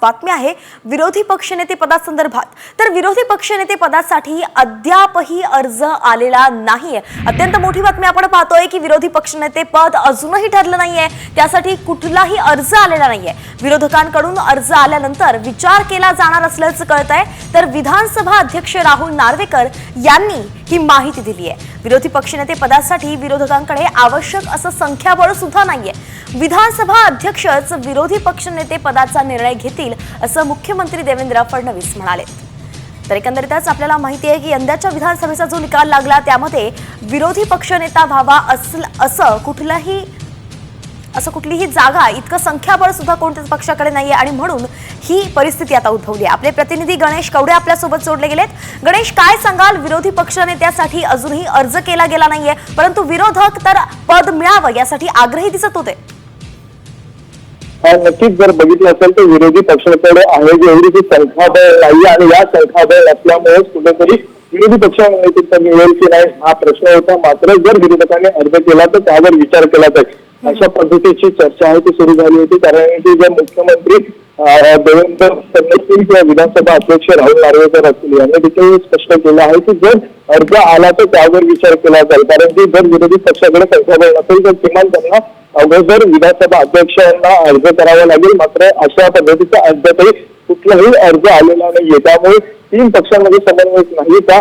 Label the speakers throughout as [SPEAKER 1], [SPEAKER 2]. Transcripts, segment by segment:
[SPEAKER 1] बातमी आहे विरोधी पक्षनेते पदासंदर्भात। तर विरोधी पक्षनेते पदासाठी अद्यापही अर्ज आलेला नाहीये। अत्यंत मोठी बातमी आपण पाहतोय की विरोधी पक्षनेते पद अजूनही ठरलं नाहीये, त्यासाठी कुठलाही अर्ज आलेला नाहीये। विरोधकांकडून अर्ज आल्यानंतर विचार केला जाणार असल्याचं कळतंय। तर विधानसभा अध्यक्ष राहुल नार्वेकर यांनी ही माहिती दिली आहे। विरोधी पक्षनेते पदासाठी विरोधकांकडे आवश्यक असं संख्याबळ सुद्धा नाहीये। विधानसभा अध्यक्षच विरोधी पक्षनेते पदाचा निर्णय घेतील असं मुख्यमंत्री देवेंद्र फडणवीस म्हणाले। तर एकंदरीतच आपल्याला माहिती आहे की यंदाच्या विधानसभेचा जो निकाल लागला त्यामध्ये विरोधी पक्षनेता व्हावा असं कुठलीही जागा इतकं संख्याबळ सुद्धा कोणत्याच पक्षाकडे नाहीये आणि म्हणून ही परिस्थिती आता उद्भवली आहे। आपले प्रतिनिधी गणेश कवडे आपल्या सोबत जोडले गेलेत। गणेश, काय सांगाल? विरोधी पक्षनेत्यासाठी अजूनही अर्ज केला गेला नाहीये, परंतु विरोधक तर पद मिळावं यासाठी आग्रही दिसत होते।
[SPEAKER 2] नक्कीच जर बघितलं असेल तर विरोधी पक्षाकडे आहे जेवढी ती संख्याबळ नाही आणि या संख्याबळ असल्यामुळे कुठेतरी विरोधी पक्षानेतृत्व मिळेल की नाही हा प्रश्न होता। मात्र जर विरोधकांनी अर्ज केला तर त्यावर विचार केला जाईल अशा पद्धतीची चर्चा आहे ती सुरू झाली होती। कारण की जर मुख्यमंत्री देवेंद्र फडणवीस किंवा विधानसभा अध्यक्ष राहुल नार्वेकर असतील यांनी देखील स्पष्ट केलं आहे की जर अर्ज आला तर त्यावर विचार केला जाईल। कारण की जर विरोधी पक्षाकडे संख्याबळ नसेल तर किमान त्यांना अगोदर विधानसभा अध्यक्षांना अर्ज करावा लागेल। मात्र अशा पद्धतीचा अद्यापही कुठलाही अर्ज आलेला नाहीये, त्यामुळे तीन पक्षांमध्ये समन्वय नाही का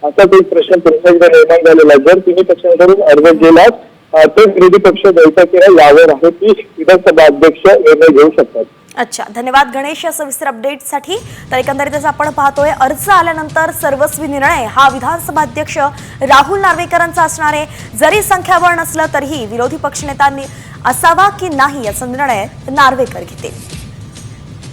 [SPEAKER 2] असा काही प्रश्न पुन्हा एकदा निर्माण झालेला। जर तिन्ही पक्षांकडून अर्ज गेलाच तर विरोधी पक्ष बैठकीला यावर आहे की विधानसभा अध्यक्ष निर्णय घेऊ शकतात।
[SPEAKER 1] अच्छा, धन्यवाद गणेश या सविस्तर अपडेटसाठी। तर एकंदरीतच आपण पाहतोय अर्ज आल्यानंतर सर्वस्वी निर्णय हा विधानसभा अध्यक्ष राहुल नार्वेकरांचा असणार आहे। जरी संख्याबळ नसलं तरीही विरोधी पक्षनेत्यांनी असावा की नाही याचा निर्णय नार्वेकर घेतील।